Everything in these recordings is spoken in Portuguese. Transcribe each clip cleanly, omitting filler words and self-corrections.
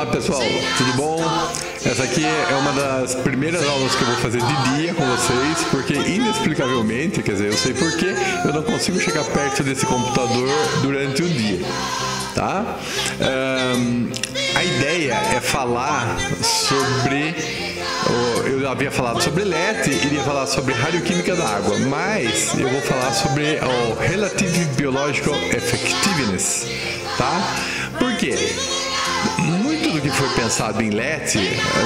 Olá pessoal, tudo bom? Essa aqui é uma das primeiras aulas que eu vou fazer de dia com vocês, porque inexplicavelmente, quer dizer, eu sei porquê, eu não consigo chegar perto desse computador durante o dia, tá? A ideia é falar sobre... Eu havia falado sobre LET, iria falar sobre radioquímica da água, mas eu vou falar sobre o Relative Biological Effectiveness, tá? Por quê? Muito do que foi pensado em LET,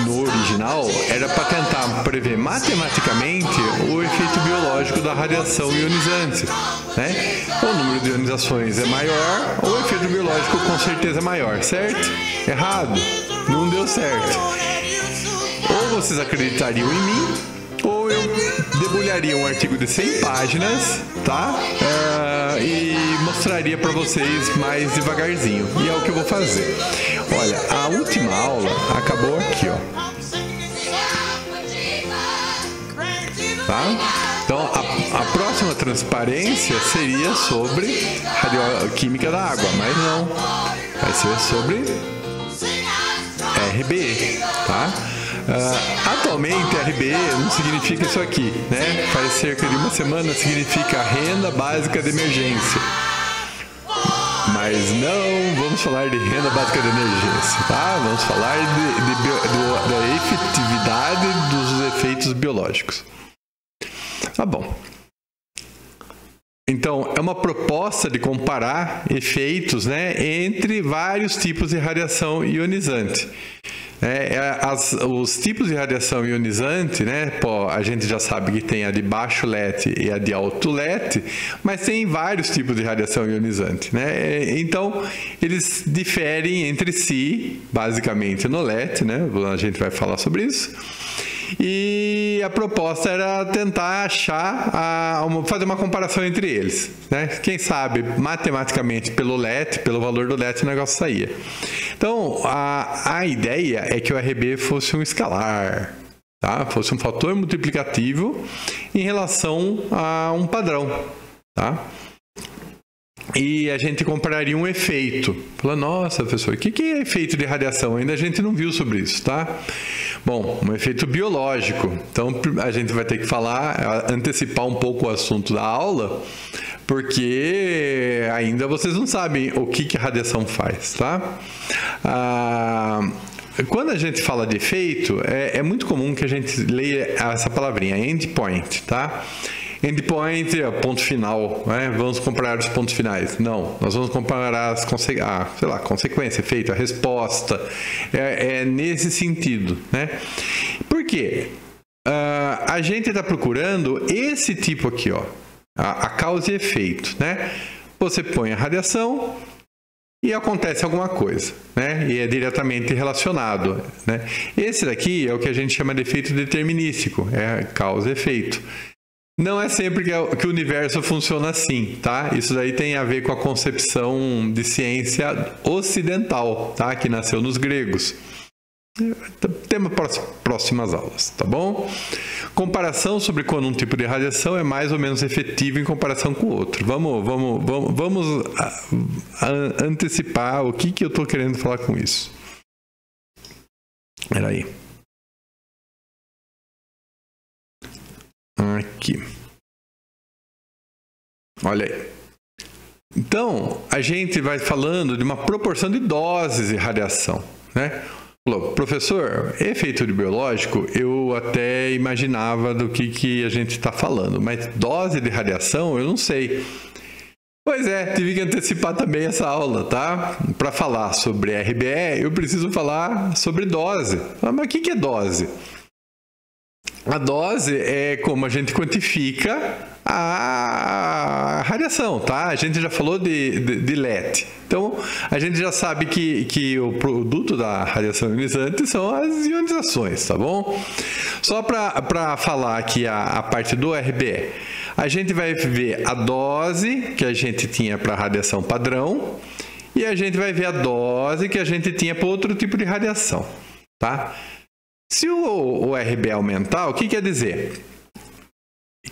no original, era para tentar prever matematicamente o efeito biológico da radiação ionizante, né? O número de ionizações é maior, o efeito biológico com certeza é maior, certo? Errado, não deu certo. Ou vocês acreditariam em mim, ou eu debulharia um artigo de 100 páginas, tá? E mostraria para vocês mais devagarzinho. E é o que eu vou fazer. Olha, a última aula acabou aqui, ó. Tá? Então, a próxima transparência seria sobre radioquímica da água, mas não. Vai ser sobre RBE, tá? Atualmente RBE não significa isso aqui, né? Faz cerca de uma semana significa renda básica de emergência. Mas não vamos falar de renda básica de emergência, tá? Vamos falar da efetividade dos efeitos biológicos. Tá bom. Então, é uma proposta de comparar efeitos, né, entre vários tipos de radiação ionizante. Os tipos de radiação ionizante, né, a gente já sabe que tem a de baixo LET e a de alto LET, mas tem vários tipos de radiação ionizante, né? Então, eles diferem entre si, basicamente no LET, né? A gente vai falar sobre isso. E a proposta era tentar fazer uma comparação entre eles, né? Quem sabe, matematicamente, pelo LET, pelo valor do LET, o negócio saía. Então, a ideia é que o RB fosse um escalar, tá? Fosse um fator multiplicativo em relação a um padrão, tá? E a gente compararia um efeito. Fala, nossa, professor, o que é efeito de radiação? Ainda a gente não viu sobre isso, tá? Bom, um efeito biológico. Então, a gente vai ter que antecipar um pouco o assunto da aula, porque ainda vocês não sabem o que a radiação faz, tá? Quando a gente fala de efeito, é muito comum que a gente leia essa palavrinha, endpoint, tá? Endpoint é ponto final, né? Vamos comparar os pontos finais. Não, nós vamos comparar as consequência, efeito, a resposta. É nesse sentido, né? Por quê? A gente está procurando esse tipo aqui, ó, a causa e efeito, né? Você põe a radiação e acontece alguma coisa, né? E é diretamente relacionado, né? Esse daqui é o que a gente chama de efeito determinístico, é causa e efeito. Não é sempre que o universo funciona assim, tá? Isso daí tem a ver com a concepção de ciência ocidental, tá? Que nasceu nos gregos. Temos próximas aulas, tá bom? Comparação sobre quando um tipo de radiação é mais ou menos efetivo em comparação com o outro. Vamos antecipar o que eu estou querendo falar com isso. Espera aí. Aqui. Olha aí. Então, a gente vai falando de uma proporção de doses de radiação, né? Professor, efeito biológico, eu até imaginava do que a gente está falando, mas dose de radiação eu não sei. Pois é, tive que antecipar também essa aula, tá? Para falar sobre RBE, eu preciso falar sobre dose. Mas o que é dose? A dose é como a gente quantifica a radiação, tá? A gente já falou de LET. Então, a gente já sabe que o produto da radiação ionizante são as ionizações, tá bom? Só para falar aqui a parte do RBE. A gente vai ver a dose que a gente tinha para a radiação padrão e a gente vai ver a dose que a gente tinha para outro tipo de radiação, tá? Se o RBE aumentar, o que quer dizer?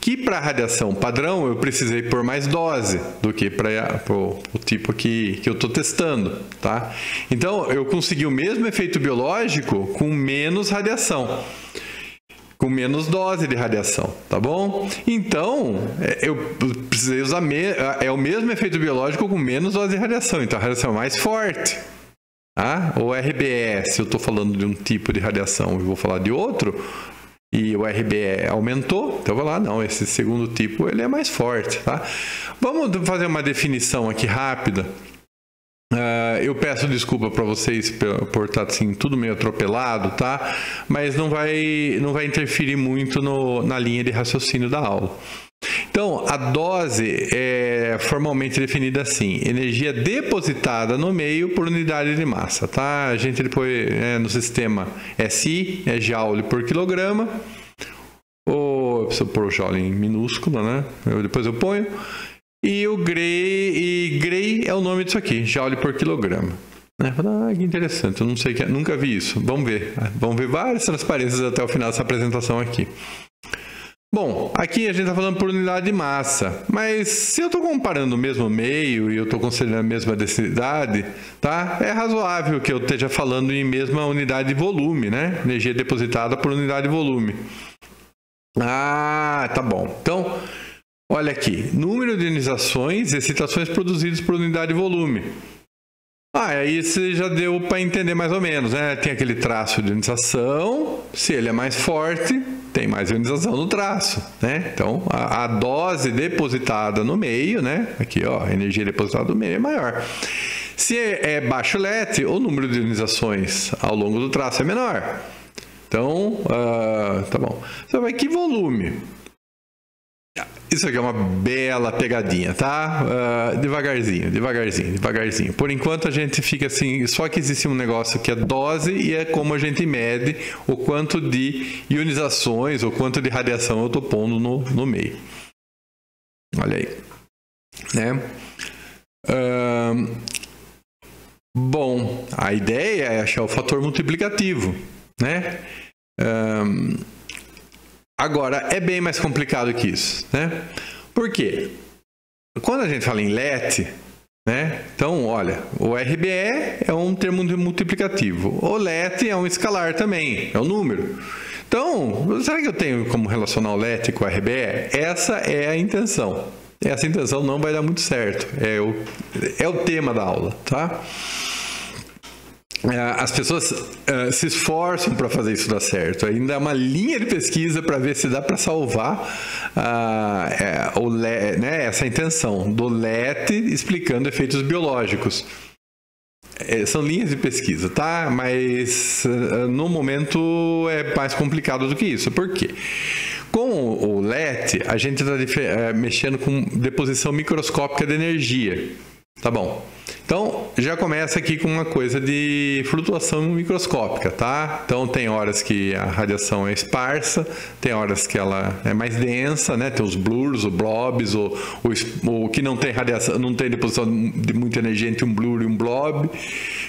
que para radiação padrão eu precisei pôr mais dose do que para o tipo que eu estou testando, tá? Então, eu consegui o mesmo efeito biológico com menos radiação, com menos dose de radiação, tá bom? Então, eu precisei usar o mesmo efeito biológico com menos dose de radiação, então a radiação é mais forte. Tá? O RBE, se eu estou falando de um tipo de radiação e vou falar de outro, e o RBE aumentou, então eu vou lá, não, esse segundo tipo ele é mais forte. Tá? Vamos fazer uma definição aqui rápida. Eu peço desculpa para vocês por estar assim, tudo meio atropelado, tá? Mas não vai interferir muito na linha de raciocínio da aula. Então, a dose é formalmente definida assim: energia depositada no meio por unidade de massa, tá? A gente depois, no sistema SI, é joule por quilograma. Ou, se eu pôr o joule em minúsculo, né? Depois eu ponho. E o Gray é o nome disso aqui, joule por quilograma. Que interessante, eu não sei, nunca vi isso. Vamos ver várias transparências até o final dessa apresentação aqui. Bom, aqui a gente está falando por unidade de massa, mas se eu estou comparando o mesmo meio e eu estou considerando a mesma densidade, tá? É razoável que eu esteja falando em mesma unidade de volume, né? Energia depositada por unidade de volume. Tá bom. Então, olha aqui, número de ionizações e excitações produzidas por unidade de volume. Aí você já deu para entender mais ou menos, né? Tem aquele traço de ionização, se ele é mais forte, tem mais ionização no traço, né? Então, a dose depositada no meio, né? Aqui, ó, a energia depositada no meio é maior. Se é baixo LET, o número de ionizações ao longo do traço é menor. Então, tá bom. Você vai, que volume? Isso aqui é uma bela pegadinha, tá? Devagarzinho. Por enquanto a gente fica assim, só que existe um negócio que é dose e é como a gente mede o quanto de ionizações ou quanto de radiação eu estou pondo no meio. Olha aí. Né? Bom, a ideia é achar o fator multiplicativo, né? Agora, é bem mais complicado que isso, né? Por quê? Quando a gente fala em LET, né? Então, olha, o RBE é um termo multiplicativo. O LET é um escalar também, é um número. Então, será que eu tenho como relacionar o LET com o RBE? Essa é a intenção. Essa intenção não vai dar muito certo. É o tema da aula, tá? As pessoas se esforçam para fazer isso dar certo. Ainda é uma linha de pesquisa para ver se dá para salvar essa intenção do LET explicando efeitos biológicos. São linhas de pesquisa, tá? Mas no momento é mais complicado do que isso. Por quê? Com o LET, a gente está mexendo com deposição microscópica de energia. Tá bom. Então, já começa aqui com uma coisa de flutuação microscópica, tá? Então, tem horas que a radiação é esparsa, tem horas que ela é mais densa, né? Tem os blurs, os blobs, o que não tem radiação, não tem deposição de muita energia entre um blur e um blob,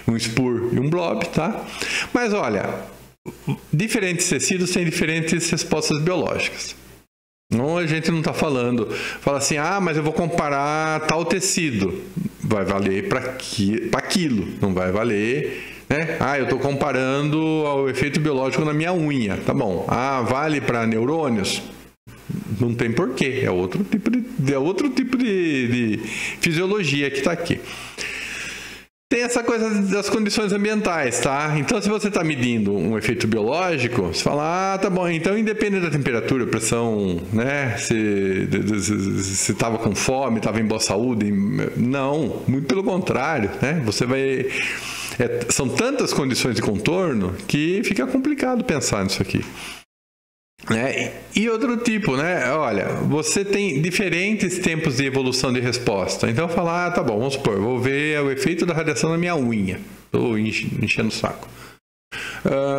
um spur e um blob, tá? Mas, olha, diferentes tecidos têm diferentes respostas biológicas. Não, a gente não está fala assim, mas eu vou comparar tal tecido, vai valer para aquilo, não vai valer, né? Eu estou comparando o efeito biológico na minha unha, tá bom? Vale para neurônios? Não tem porquê, é outro tipo de fisiologia que está aqui. Tem essa coisa das condições ambientais, tá? Então, se você está medindo um efeito biológico, você fala, tá bom, então independente da temperatura, pressão, né? Se estava com fome, estava em boa saúde. Não, muito pelo contrário, né? Você vai... são tantas condições de contorno que fica complicado pensar nisso aqui. E outro tipo, né? Olha, você tem diferentes tempos de evolução de resposta. Então, falar, tá bom, vamos supor, vou ver o efeito da radiação na minha unha. Estou enchendo o saco.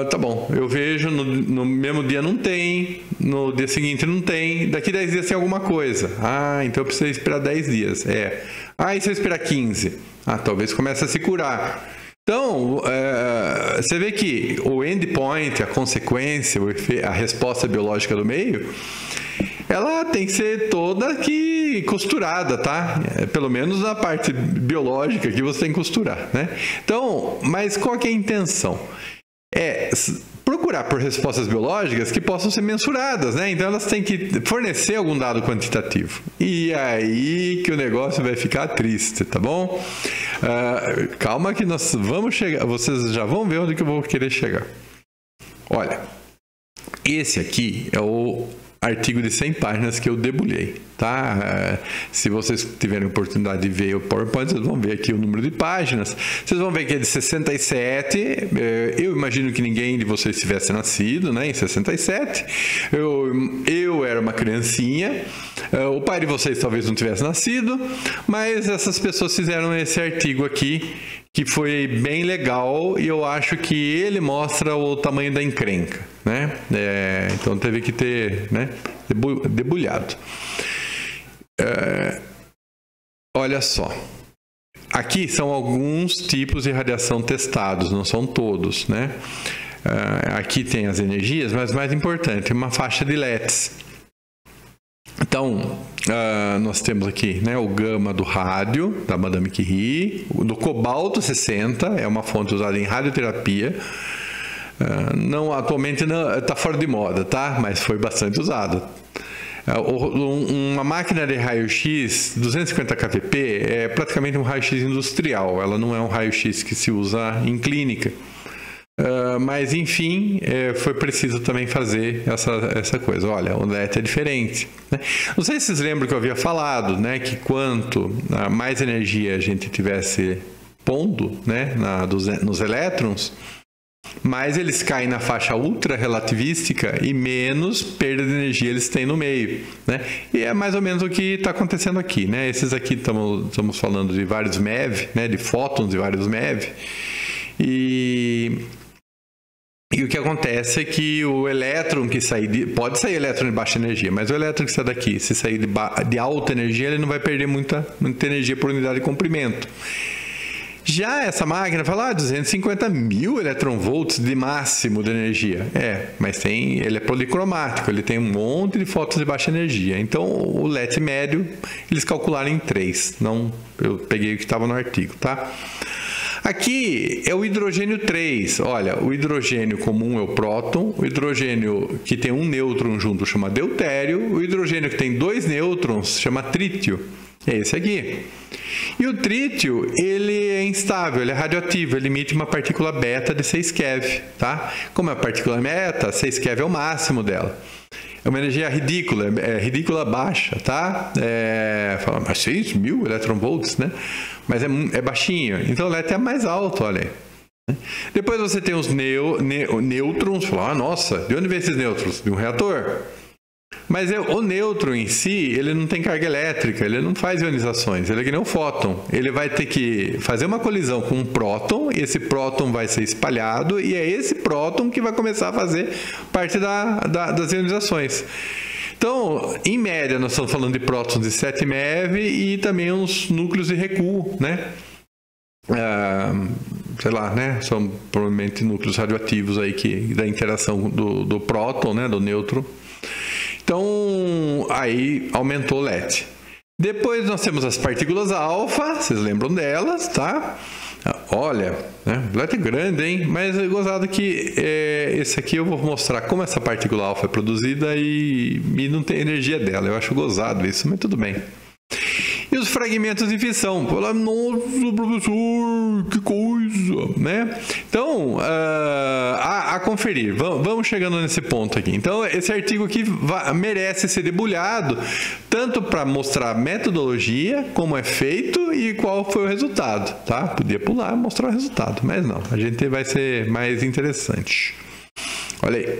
Tá bom, eu vejo, no mesmo dia não tem, no dia seguinte não tem, daqui 10 dias tem alguma coisa. Então eu preciso esperar 10 dias. E se eu esperar 15? Talvez comece a se curar. Então, você vê que o endpoint, a consequência, a resposta biológica do meio, ela tem que ser toda aqui costurada, tá? Pelo menos na parte biológica que você tem que costurar, né? Então, mas qual que é a intenção? É procurar por respostas biológicas que possam ser mensuradas, né? Então elas têm que fornecer algum dado quantitativo. E aí que o negócio vai ficar triste, tá bom? Calma que nós vamos chegar, vocês já vão ver onde que eu vou querer chegar. Olha, esse aqui é o artigo de 100 páginas que eu debulhei, tá? Se vocês tiverem oportunidade de ver o PowerPoint, vocês vão ver aqui o número de páginas. Vocês vão ver que é de 67. Eu imagino que ninguém de vocês tivesse nascido, né, em 67. Eu era uma criancinha. O pai de vocês talvez não tivesse nascido, mas essas pessoas fizeram esse artigo aqui, que foi bem legal, e eu acho que ele mostra o tamanho da encrenca, né? Então teve que ter, né, debulhado. Olha só. Aqui são alguns tipos de radiação testados, não são todos, né? Aqui tem as energias, mas mais importante, uma faixa de LEDs. Então, nós temos aqui, né, o gama do rádio, da Madame Curie, do cobalto 60, é uma fonte usada em radioterapia. Atualmente está fora de moda, tá? Mas foi bastante usada. Uma máquina de raio-x 250 kVp é praticamente um raio-x industrial, ela não é um raio-x que se usa em clínica. Mas enfim, foi preciso também fazer essa coisa. Olha, o LED é diferente, né? Não sei se vocês lembram que eu havia falado, né, que quanto mais energia a gente tivesse pondo, né, nos elétrons, mais eles caem na faixa ultra-relativística e menos perda de energia eles têm no meio, né? E é mais ou menos o que está acontecendo aqui, né? Esses aqui estamos falando de vários MeV, né, de fótons de vários MeV. E o que acontece é que o elétron que sair pode sair elétron de baixa energia, mas o elétron que sai daqui, se sair de alta energia, ele não vai perder muita energia por unidade de comprimento. Já essa máquina fala 250 mil eletronvolts de máximo de energia. Mas ele é policromático, ele tem um monte de fótons de baixa energia. Então o LED médio eles calcularam em 3. Não, eu peguei o que estava no artigo, tá? Aqui é o hidrogênio 3. Olha, o hidrogênio comum é o próton, o hidrogênio que tem um nêutron junto chama deutério, o hidrogênio que tem 2 nêutrons chama trítio. É esse aqui. E o trítio, ele é instável, ele é radioativo, ele emite uma partícula beta de 6 keV, tá? Como é a partícula beta, 6 keV é o máximo dela. É uma energia ridícula, ridícula baixa, tá? Fala, mas 6 mil eletronvolts, né? Mas é baixinho. Então o LED é mais alto, olha aí. Depois você tem os nêutrons. Fala, nossa, de onde vem esses nêutrons? De um reator. Mas o nêutron em si, ele não tem carga elétrica, ele não faz ionizações, ele é que nem um fóton. Ele vai ter que fazer uma colisão com um próton, e esse próton vai ser espalhado, e é esse próton que vai começar a fazer parte das ionizações. Então, em média, nós estamos falando de prótons de 7 MeV e também uns núcleos de recuo, né? Sei lá, né? São provavelmente núcleos radioativos aí da interação do próton, né? Do nêutron. Então, aí aumentou o LED. Depois nós temos as partículas alfa, vocês lembram delas, tá? Olha, né? O LED é grande, hein? Mas é gozado que esse aqui eu vou mostrar como essa partícula alfa é produzida e não tem energia dela. Eu acho gozado isso, mas tudo bem. E os fragmentos de fissão. Fala, nossa, professor, que coisa, né? Então, a conferir. Vamos chegando nesse ponto aqui. Então, esse artigo aqui merece ser debulhado, tanto para mostrar a metodologia, como é feito e qual foi o resultado, tá? Podia pular e mostrar o resultado, mas não. A gente vai ser mais interessante. Olha aí.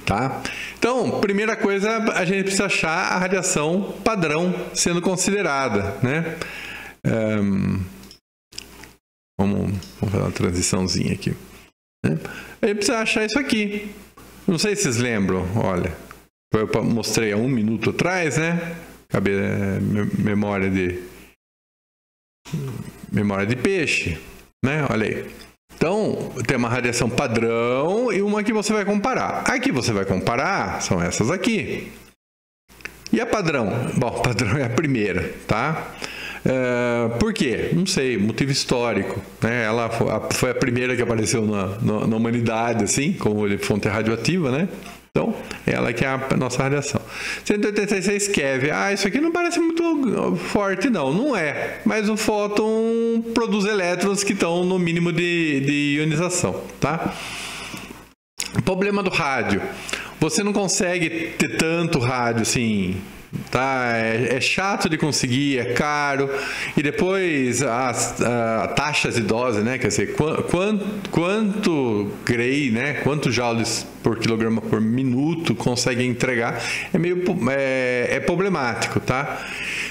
Tá? Então, primeira coisa, a gente precisa achar a radiação padrão sendo considerada, né? Vamos fazer uma transiçãozinha aqui. Né? A gente precisa achar isso aqui. Não sei se vocês lembram, olha, eu mostrei há 1 minuto atrás, né? Memória de peixe, né? Olha aí. Então, tem uma radiação padrão e uma que você vai comparar. A que você vai comparar são essas aqui. E a padrão? Bom, padrão é a primeira, tá? Por quê? Não sei, motivo histórico, né? Ela foi a primeira que apareceu na humanidade, assim, como fonte radioativa, né? Então, ela que é a nossa radiação. 186 keV. Isso aqui não parece muito forte, não. Não é. Mas o fóton produz elétrons que estão no mínimo de ionização, tá? O problema do rádio. Você não consegue ter tanto rádio assim, tá? É chato de conseguir, é caro. E depois as taxas de dose, né? Quer dizer, quanto Gray, né? Quantos joules por quilograma por minuto consegue entregar é problemático, tá?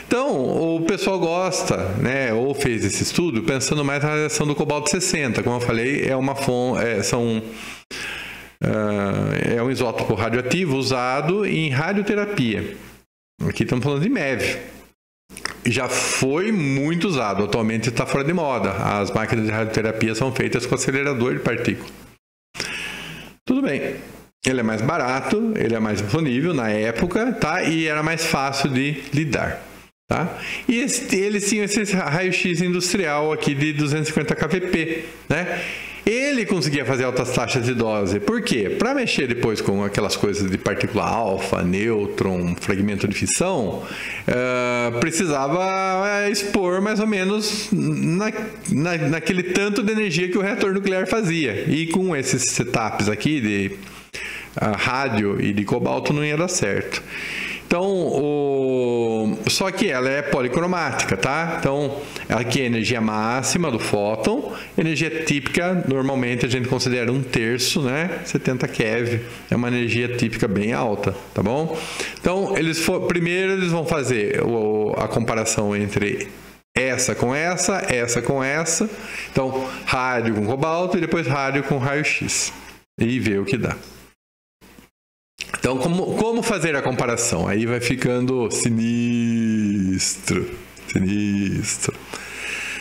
Então, o pessoal gosta, né? Ou fez esse estudo pensando mais na radiação do cobalto 60. Como eu falei, é uma fonte, é um isótopo radioativo usado em radioterapia. Aqui estamos falando de MEV. Já foi muito usado, atualmente está fora de moda. As máquinas de radioterapia são feitas com acelerador de partículas. Tudo bem. Ele é mais barato, ele é mais disponível na época, tá? E era mais fácil de lidar. Tá? E eles tinham esse raio-x industrial aqui de 250 kVp, né? Ele conseguia fazer altas taxas de dose. Por quê? Para mexer depois com aquelas coisas de partícula alfa, nêutron, fragmento de fissão, precisava expor mais ou menos naquele tanto de energia que o reator nuclear fazia. E com esses setups aqui de rádio e de cobalto não ia dar certo. Então, só que ela é policromática, tá? Então, aqui é a energia máxima do fóton, energia típica, normalmente a gente considera 1/3, né? 70 keV, é uma energia típica bem alta, tá bom? Então, primeiro eles vão fazer a comparação entre essa com essa, essa com essa. Então, rádio com cobalto e depois rádio com raio-x. E ver o que dá. Então, como fazer a comparação? Aí vai ficando sinistro.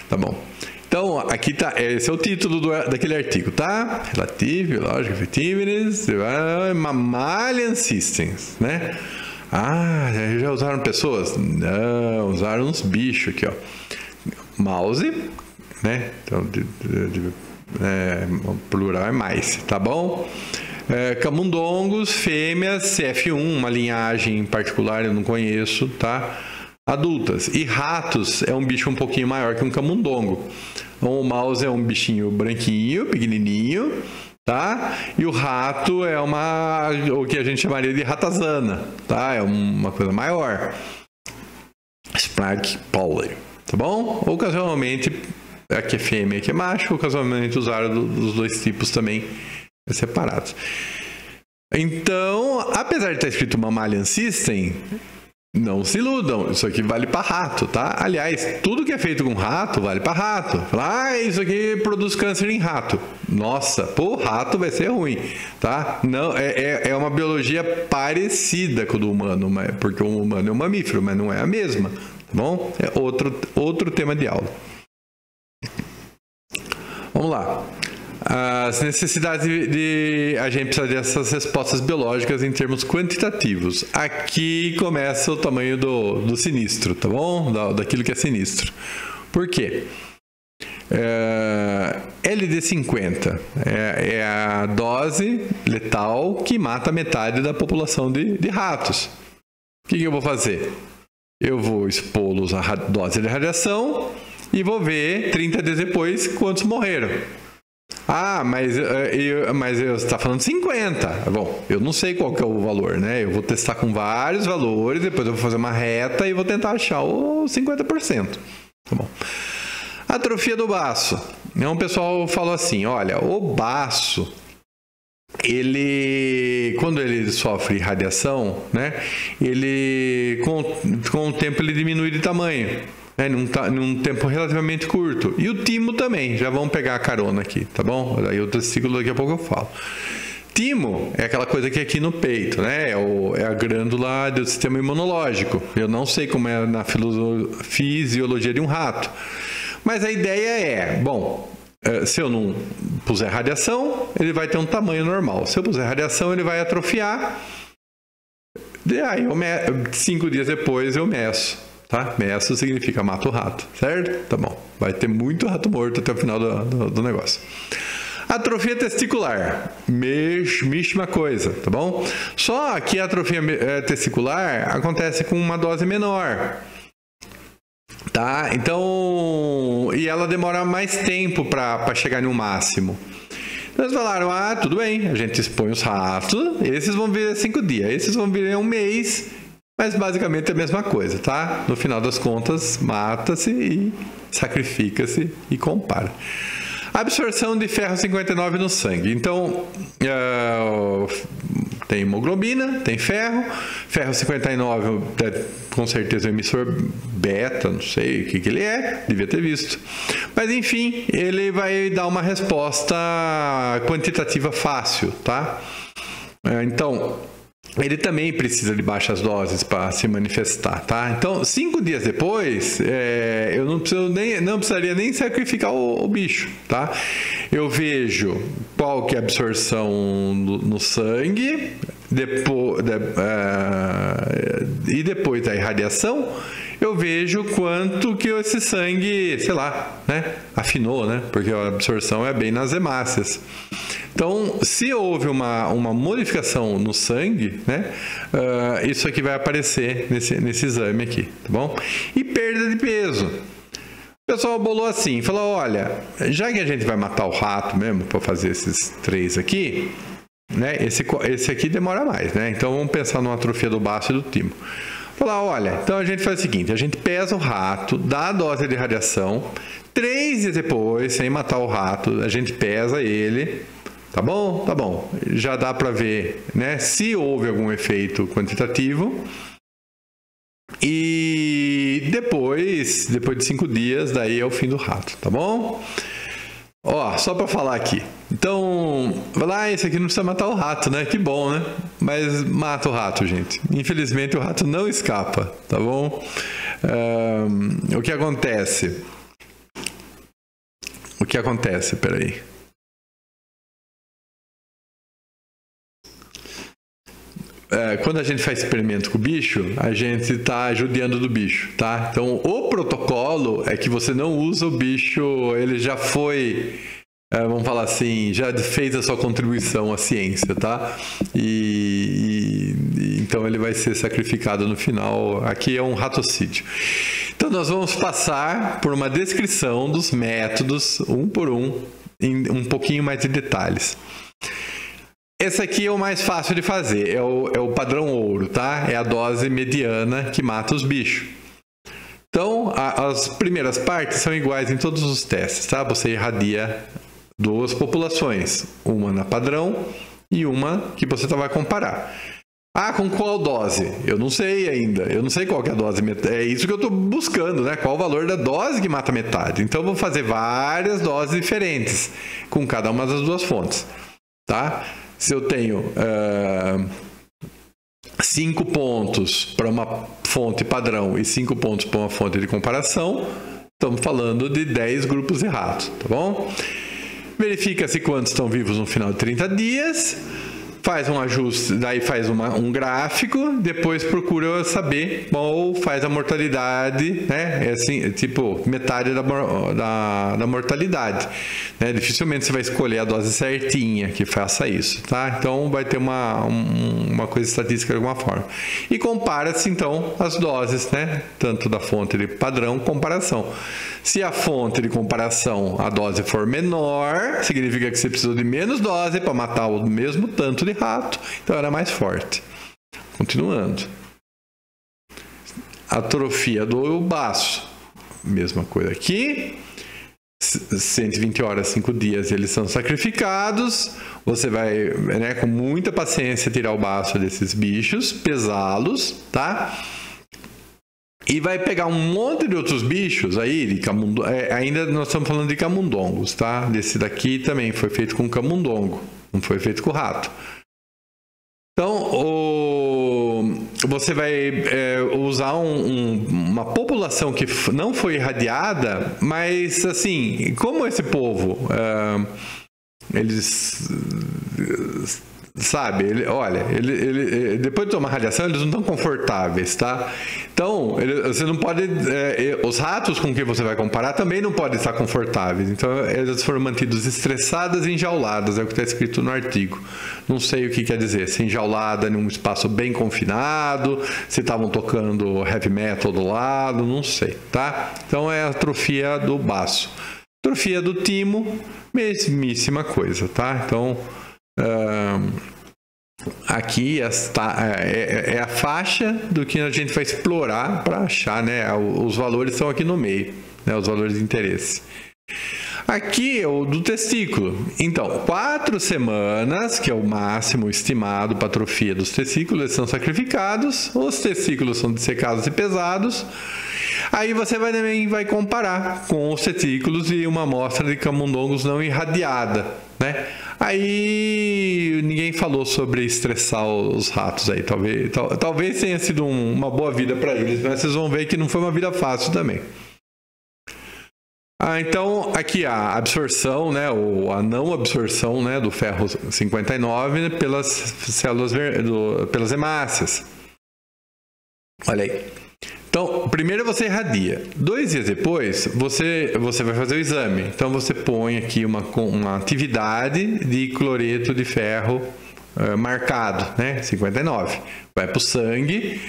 Tá bom. Então, aqui tá, esse é o título daquele artigo, tá? Relative, Logic, Effectiveness, Mammalian Systems, né? Já usaram pessoas? Não, usaram uns bichos aqui, ó. Mouse, né? Então, plural é mais, tá bom? Camundongos, fêmeas, CF1, uma linhagem particular, eu não conheço, tá? Adultas. E ratos é um bicho um pouquinho maior que um camundongo. Então, o mouse é um bichinho branquinho, pequenininho, tá? E o rato é o que a gente chamaria de ratazana, tá? É uma coisa maior. Sprague Powler, tá bom? Ocasionalmente, aqui é fêmea e aqui é macho, ocasionalmente usaram dos dois tipos também separados. Então, apesar de estar escrito Mammalian System, não se iludam, isso aqui vale para rato, tá? Aliás, tudo que é feito com rato vale para rato. Isso aqui produz câncer em rato. Nossa, rato vai ser ruim, tá? Não, é uma biologia parecida com o do humano, porque o humano é um mamífero, mas não é a mesma, tá bom? É outro tema de aula. Vamos lá. As necessidades a gente precisa dessas respostas biológicas em termos quantitativos. Aqui começa o tamanho do sinistro, tá bom? Daquilo que é sinistro. Por quê? LD50 é a dose letal que mata metade da população de ratos. O que eu vou fazer? Eu vou expô-los à dose de radiação e vou ver 30 dias depois quantos morreram. Mas você está falando 50. Bom, eu não sei qual que é o valor, né? Eu vou testar com vários valores, depois eu vou fazer uma reta e vou tentar achar os 50%. Tá bom. Atrofia do baço. Então, o pessoal falou assim, olha, o baço, quando ele sofre radiação, né? Com o tempo ele diminui de tamanho. Num tempo relativamente curto. E o timo também, já vamos pegar a carona aqui, tá bom? Aí outro ciclo daqui a pouco eu falo. Timo é aquela coisa que é aqui no peito, né? É a glândula do sistema imunológico. Eu não sei como é na fisiologia de um rato. Mas a ideia se eu não puser radiação, ele vai ter um tamanho normal. Se eu puser radiação, ele vai atrofiar. Aí 5 dias depois eu meço, tá? Meço significa mato o rato, certo? Tá bom. Vai ter muito rato morto até o final do negócio. Atrofia testicular, mesma coisa, tá bom? Só que a atrofia testicular acontece com uma dose menor, tá? Então, e ela demora mais tempo para chegar no máximo. Então eles falaram, tudo bem, a gente expõe os ratos, esses vão viver 5 dias, esses vão viver 1 mês, mas basicamente é a mesma coisa, tá? No final das contas, mata-se e sacrifica-se e compara. Absorção de ferro 59 no sangue. Então, tem hemoglobina, tem ferro. Ferro 59 com certeza é um emissor beta, não sei o que ele é, devia ter visto. Mas enfim, ele vai dar uma resposta quantitativa fácil, tá? Então, ele também precisa de baixas doses para se manifestar, tá? Então, 5 dias depois, eu não precisaria nem sacrificar o bicho, tá? Eu vejo qual que é a absorção no sangue, e depois da irradiação, eu vejo quanto que esse sangue, sei lá, né, afinou, né? Porque a absorção é bem nas hemácias. Então, se houve uma modificação no sangue, né, isso aqui vai aparecer nesse exame aqui, tá bom? E perda de peso. O pessoal bolou assim, falou, olha, já que a gente vai matar o rato mesmo para fazer esses 3 aqui, né, esse aqui demora mais, né? Então, vamos pensar numa atrofia do baço e do timo. Falar, olha, então a gente faz o seguinte, a gente pesa o rato, dá a dose de radiação, 3 dias depois, sem matar o rato, a gente pesa ele. Tá bom? Tá bom. Já dá para ver, né, se houve algum efeito quantitativo. E depois de 5 dias, daí é o fim do rato, tá bom? Ó, só para falar aqui. Então, vai lá, esse aqui não precisa matar o rato, né? Que bom, né? Mas mata o rato, gente. Infelizmente, o rato não escapa, tá bom? O que acontece? Peraí. Quando a gente faz experimento com o bicho, a gente está judiando do bicho, tá? Então, o protocolo é que você não usa o bicho, ele já foi, vamos falar assim, já fez a sua contribuição à ciência, tá? Então, ele vai ser sacrificado no final. Aqui é um ratocídio. Então, nós vamos passar por uma descrição dos métodos, um por um, em um pouquinho mais de detalhes. Esse aqui é o mais fácil de fazer, é o padrão ouro, tá? É a dose mediana que mata os bichos. Então, as primeiras partes são iguais em todos os testes, tá? Você irradia 2 populações, uma na padrão e uma que você vai comparar. Com qual dose? Eu não sei ainda, eu não sei qual que é a dose, é isso que eu estou buscando, né? Qual o valor da dose que mata metade. Então, eu vou fazer várias doses diferentes, com cada uma das 2 fontes, tá? Se eu tenho 5 pontos para uma fonte padrão e 5 pontos para uma fonte de comparação, estamos falando de 10 grupos de ratos, tá bom? Verifica-se quantos estão vivos no final de 30 dias, faz um ajuste, daí faz um gráfico, depois procura saber qual faz a mortalidade, né? É assim, tipo, metade da mortalidade, né? Dificilmente você vai escolher a dose certinha que faça isso, tá? Então, vai ter uma coisa estatística de alguma forma. E compara-se, então, as doses, né? Tanto da fonte de padrão, comparação. Se a fonte de comparação, a dose for menor, significa que você precisou de menos dose para matar o mesmo tanto de rato, então era mais forte. Continuando. Atrofia do baço. Mesma coisa aqui. 120 horas, 5 dias, eles são sacrificados. Você vai, né, com muita paciência, tirar o baço desses bichos, pesá-los, tá? E vai pegar um monte de outros bichos aí, de ainda nós estamos falando de camundongos, tá? Desse daqui também foi feito com camundongo, não foi feito com rato. Então, você vai usar uma população que não foi irradiada, mas assim, como esse povo, eles sabe, olha, depois de tomar radiação, eles não estão confortáveis, tá? Então, você não pode... os ratos com quem você vai comparar também não podem estar confortáveis. Então, eles foram mantidos estressadas e enjauladas, é o que está escrito no artigo. Não sei o que quer dizer, se enjaulada em um espaço bem confinado, se estavam tocando heavy metal do lado, não sei, tá? Então, é a atrofia do baço. Atrofia do timo, mesmíssima coisa, tá? Então... aqui é a faixa do que a gente vai explorar para achar, né? Os valores estão aqui no meio, né? Os valores de interesse. Aqui é o do testículo. Então, 4 semanas, que é o máximo estimado para atrofia dos testículos, eles são sacrificados, os testículos são dissecados e pesados. Aí você também vai comparar com os testículos de uma amostra de camundongos não irradiada, né? Aí ninguém falou sobre estressar os ratos aí, talvez tenha sido uma boa vida para eles, mas vocês vão ver que não foi uma vida fácil também. Então aqui a absorção, né, ou a não absorção, né, do ferro 59 pelas células, pelas hemácias. Olha aí. Então, primeiro você irradia. 2 dias depois, você vai fazer o exame. Então, você põe aqui uma atividade de cloreto de ferro marcado, né? 59. Vai para o sangue.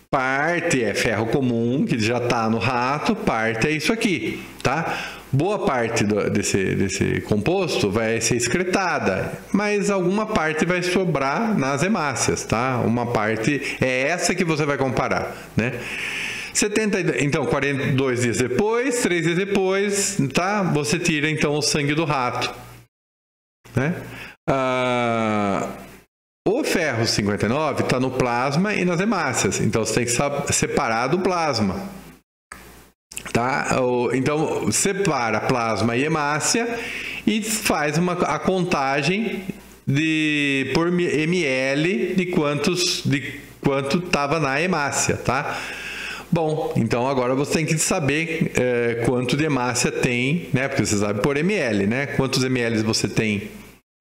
Parte é ferro comum, que já está no rato. Parte é isso aqui, tá? Boa parte desse composto vai ser excretada, mas alguma parte vai sobrar nas hemácias, tá? Uma parte é essa que você vai comparar, né? Então, 42 dias depois, 3 dias depois, tá? Você tira, então, o sangue do rato, né? O ferro 59 está no plasma e nas hemácias. Então, você tem que separar do plasma, tá? Então, separa plasma e hemácia e faz a contagem por ml de quanto estava na hemácia, tá? Bom, então agora você tem que saber quanto de hemácia tem, né? Porque você sabe por ml, né? Quantos ml você tem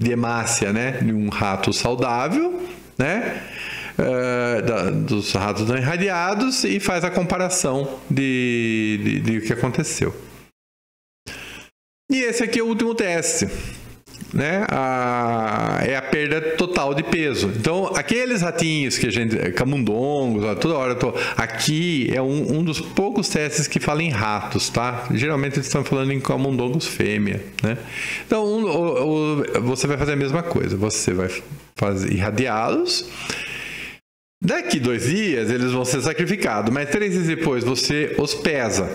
de hemácia, né? De um rato saudável, né? Dos ratos não irradiados e faz a comparação de o que aconteceu. E esse aqui é o último teste, né? É a perda total de peso. Então, aqueles ratinhos que camundongos, toda hora aqui é um dos poucos testes que fala em ratos, tá? Geralmente eles estão falando em camundongos fêmea, né? Então, você vai fazer a mesma coisa. Você vai irradiá-los. Daqui 2 dias eles vão ser sacrificados, mas 3 dias depois você os pesa.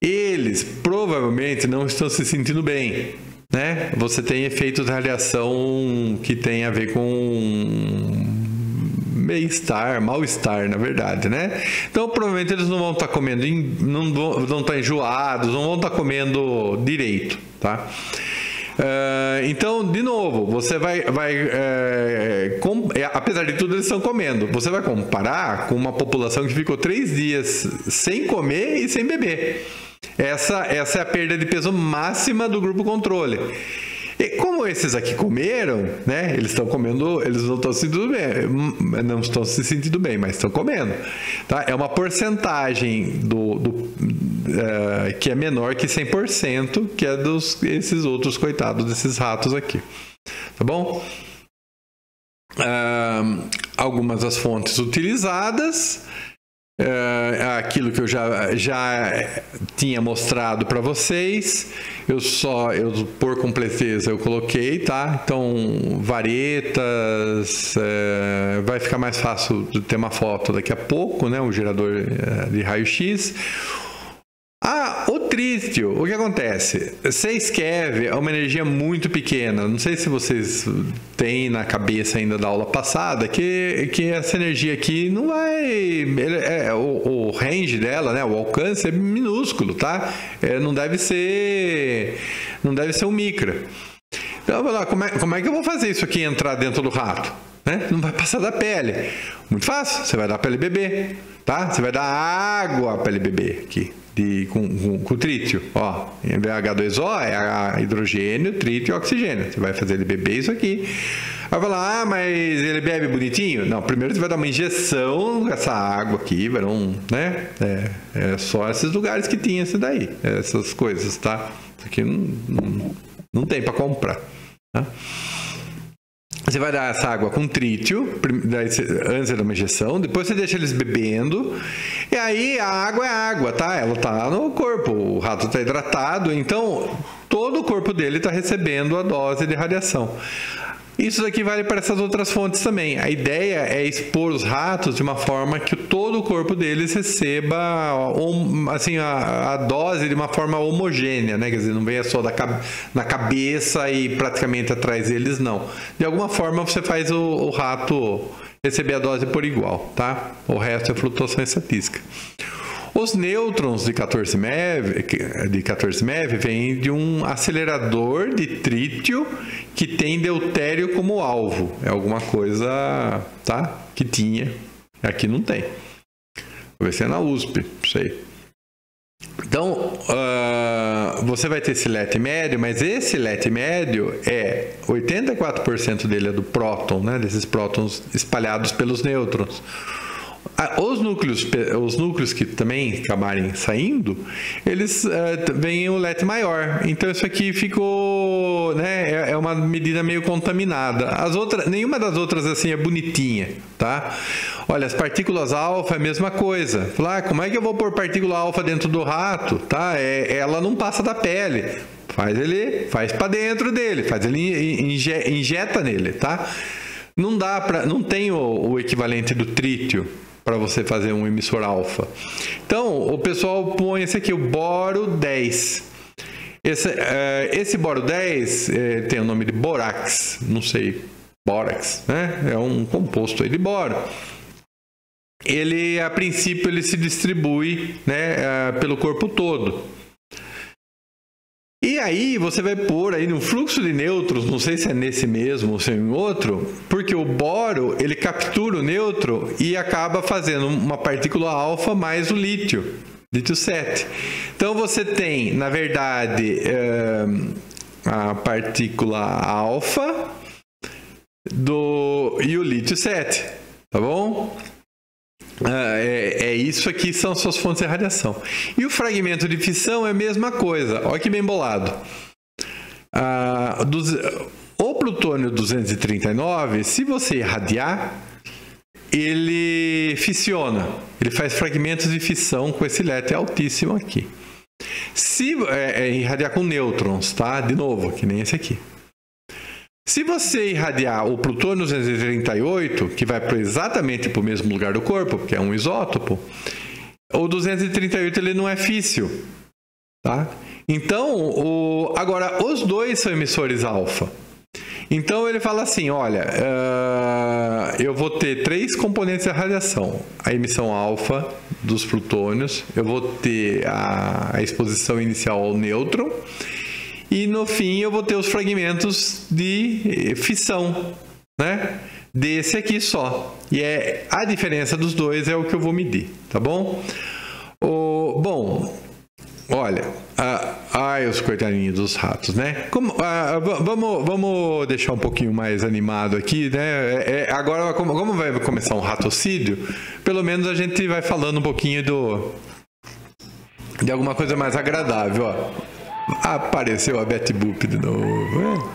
Eles provavelmente não estão se sentindo bem, né? Você tem efeitos de radiação que tem a ver com bem-estar, mal-estar, na verdade, né? Então, provavelmente eles não vão estar comendo, não vão estar enjoados, não vão estar comendo direito, tá? Então, de novo, você apesar de tudo, eles estão comendo. Você vai comparar com uma população que ficou 3 dias sem comer e sem beber. Essa é a perda de peso máxima do grupo controle. E como esses aqui comeram, né? Eles estão comendo, eles não estão se sentindo bem, não estão se sentindo bem, mas estão comendo, tá? É uma porcentagem que é menor que 100%, que é esses outros coitados desses ratos aqui, tá bom? Algumas das fontes utilizadas. Aquilo que eu já tinha mostrado para vocês, por completeza eu coloquei, tá? Então, varetas, vai ficar mais fácil de ter uma foto daqui a pouco, né? Um gerador de raio-x. O trítio, o que acontece? 6 keV é uma energia muito pequena. Não sei se vocês têm na cabeça ainda da aula passada que essa energia aqui não vai... o range dela, né, o alcance é minúsculo, tá? Não deve ser um micra. Então, como é que eu vou fazer isso aqui entrar dentro do rato? Né? Não vai passar da pele. Muito fácil, você vai dar para ele beber, tá? Você vai dar água para ele beber aqui. Com trítio, ó, H2O é hidrogênio, trítio e oxigênio. Você vai fazer ele beber isso aqui. Vai falar, ah, mas ele bebe bonitinho? Não, primeiro você vai dar uma injeção dessa água aqui, né? É só esses lugares que tinha isso daí, essas coisas, tá? Isso aqui não tem para comprar, tá? Você vai dar essa água com trítio, antes de dar uma injeção, depois você deixa eles bebendo, e aí a água é água, tá? Ela tá no corpo, o rato tá hidratado, então todo o corpo dele está recebendo a dose de radiação. Isso daqui vale para essas outras fontes também. A ideia é expor os ratos de uma forma que todo o corpo deles receba assim, a dose de uma forma homogênea, né? Quer dizer, não venha só na cabeça e praticamente atrás deles, não. De alguma forma você faz o rato receber a dose por igual, tá? O resto é flutuação estatística. Os nêutrons de 14 MeV vêm de um acelerador de trítio que tem deutério como alvo. É alguma coisa, tá? Que tinha. Aqui não tem. Vou ver se é na USP, não sei. Então, você vai ter esse LET médio, mas esse LET médio 84% dele é do próton, né? Desses prótons espalhados pelos nêutrons. Os núcleos que também acabarem saindo, eles vêm o LET maior. Então isso aqui ficou, né, é uma medida meio contaminada. Nenhuma das outras assim é bonitinha, tá? Olha, as partículas alfa é a mesma coisa. Como é que eu vou pôr partícula alfa dentro do rato, tá? Ela não passa da pele. Faz para dentro dele, injeta nele, tá? Não tem o equivalente do trítio para você fazer um emissor alfa. Então, o pessoal põe esse aqui, o boro 10. Esse boro 10 tem o nome de borax, não sei, bórax, né? É um composto aí de boro. Ele, a princípio, ele se distribui, né, pelo corpo todo. E aí você vai pôr aí no fluxo de nêutrons, não sei se é nesse mesmo ou se é em outro, porque o boro, ele captura o nêutron e acaba fazendo uma partícula alfa mais o lítio 7. Então você tem, na verdade, a partícula alfa e o lítio 7, tá bom? Isso aqui são suas fontes de radiação. E o fragmento de fissão é a mesma coisa. Olha que bem bolado. O plutônio 239, se você irradiar, ele fissiona. Ele faz fragmentos de fissão com esse LET altíssimo aqui. Se irradiar com nêutrons, tá? De novo, que nem esse aqui. Se você irradiar o plutônio 238, que vai exatamente para o mesmo lugar do corpo, porque é um isótopo, o 238 ele não é físsil, tá? Então, agora, os dois são emissores alfa. Então, ele fala assim, olha, eu vou ter 3 componentes de radiação. A emissão alfa dos plutônios, eu vou ter a exposição inicial ao nêutron, e no fim eu vou ter os fragmentos de fissão, né? Desse aqui só. E a diferença dos dois é o que eu vou medir, tá bom? Bom, olha, os coitadinhos dos ratos, né? Vamos deixar um pouquinho mais animado aqui, né? Agora, como vai começar um ratocídio, pelo menos a gente vai falando um pouquinho de alguma coisa mais agradável, ó. Apareceu a Betty Boop de novo.